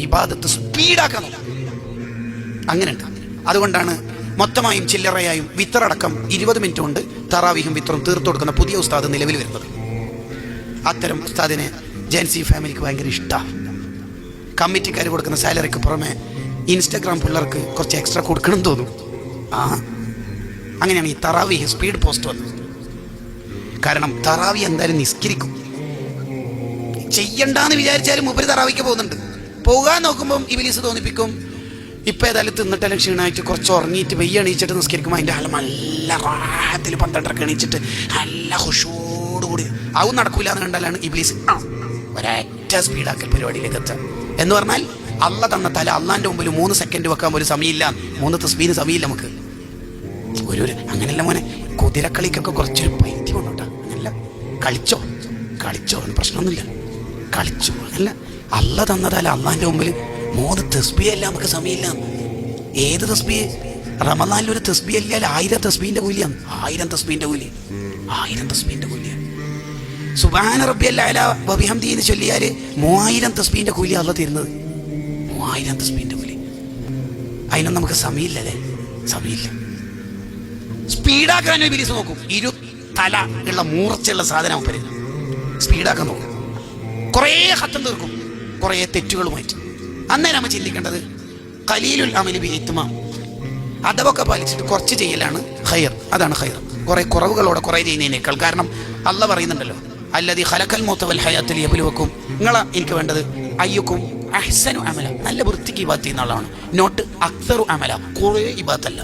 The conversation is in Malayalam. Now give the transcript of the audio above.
ഇബാദത്ത് സ്പീഡാക്കാൻ നോക്കും. അങ്ങനെയുണ്ട്. അതുകൊണ്ടാണ് മൊത്തമായും ചില്ലറയായും വിത്തറടക്കം 20 മിനിറ്റ് കൊണ്ട് തറാവിഹും വിത്തറും തീർത്തു കൊടുക്കുന്ന പുതിയ ഉസ്താദ് നിലവിൽ വരുന്നത്. അത്തരം ഉസ്താദിനെ ജെൻസി ഫാമിലിക്ക് ഭയങ്കര ഇഷ്ടമാണ്. കമ്മിറ്റിക്കാർ കൊടുക്കുന്ന സാലറിക്ക് പുറമെ ഇൻസ്റ്റഗ്രാം പിള്ളേർക്ക് കുറച്ച് എക്സ്ട്രാ കൊടുക്കണം തോന്നും. അങ്ങനെയാണ് ഈ തറാവിഹ് സ്പീഡ് പോസ്റ്റ് വന്നത്. കാരണം തറാവി എന്തായാലും നിസ്കരിക്കും. ചെയ്യണ്ടെന്ന് വിചാരിച്ചാലും മൂപ്പര് തറാവിക്ക് പോകുന്നുണ്ട്. പോകാൻ നോക്കുമ്പം ഇബ്ലീസ് തോന്നിപ്പിക്കും, ഇപ്പം ഏതായാലും തിന്നിട്ടെല്ലാം ക്ഷീണമായിട്ട് കുറച്ച് ഉറങ്ങിയിട്ട് വെയ്യ എണീച്ചിട്ട് നിസ്കരിക്കുമ്പോൾ അതിൻ്റെ ആൾ നല്ല റാഹത്തിൽ 12 എണീച്ചിട്ട് നല്ല ഹുഷോടുകൂടി ആവും നടക്കൂല എന്ന് കണ്ടാലാണ് ഇബ്ലീസ് ഒരൊറ്റ സ്പീഡാക്കൽ പരിപാടിയിലേക്ക് എത്തുക. എന്ന് പറഞ്ഞാൽ അള്ള തന്ന തല അള്ളാൻ്റെ മുമ്പിൽ 3 സെക്കൻഡ് വെക്കാൻ ഒരു സമയമില്ല. 3 തസ്ബീഹിന് സമയമില്ല നമുക്ക്. ഒരു അങ്ങനെയല്ല മോനെ, കുതിരക്കളിക്കൊക്കെ കുറച്ചൊരു പൈത്യം ഉണ്ട് കേട്ടോ. അങ്ങനല്ല, കളിച്ചോ പ്രശ്നമൊന്നുമില്ല, കളിച്ചു. അങ്ങനല്ല, അള്ള തന്നതല്ല അള്ളാൻ്റെ മുമ്പിൽ 3 തസ്ബീഹല്ല നമുക്ക് സമയമില്ല. ഏത് തസ്ബീഹ്? റമദാനിൽ ഒരു തസ്ബീഹ് അല്ലാൽ 1000 തസ്ബീഹിൻ്റെ കൂലിയാണ്. 1000 തസ്ബീഹിൻ്റെ കൂലി, 1000 തസ്ബീഹിൻ്റെ കൂലിയാണ്. സുബ്ഹാന റബ്ബിയൽ അഅ്ലാ വബിഹംദിഹി എന്ന് ചൊല്ലിയാൽ 3000 തസ്ബീഹിൻ്റെ കൂലി അള്ള തരുന്നത്. 3000 തസ്ബീഹിൻ്റെ കൂലി. അതിനൊന്നും നമുക്ക് സമയമില്ലല്ലേ, സമയമില്ല. സ്പീഡാക്കാൻ ഇബ്ലീസ് നോക്കും. 2 തല ഉള്ള മൂർച്ചയുള്ള സാധനം പറയുന്നത് സ്പീഡാക്കാൻ നോക്കും. കുറേ ഹത്തം തീർക്കും, കുറേ തെറ്റുകളുമായിട്ട്. അന്നേരം നമ്മൾ ചിന്തിക്കേണ്ടത് ഖലീലുൽ അമലി ബി ഇത്മാം, അദബൊക്കെ പാലിച്ചിട്ട് കുറച്ച് ചെയ്യലാണ് ഖൈർ. അതാണ് ഖൈർ. കുറേ കുറവുകളോടെ കുറേ ചെയ്യുന്നതിനേക്കാൾ. കാരണം അള്ളാഹ് പറയുന്നുണ്ടല്ലോ, അല്ലദീ ഖലഖൽ മൗത വൽ ഹയാത ലിയബ്ലുവക്കും, നിങ്ങളെ എനിക്ക് വേണ്ടത് അയ്യുക്കും അഹ്സനു അമല, നല്ല വൃത്തിക്ക് ഇബാദത്ത് ചെയ്യുന്ന ആളാണ്. നോട്ട് അക്സറു അമല, കുറേ ഇബാദത്തല്ല.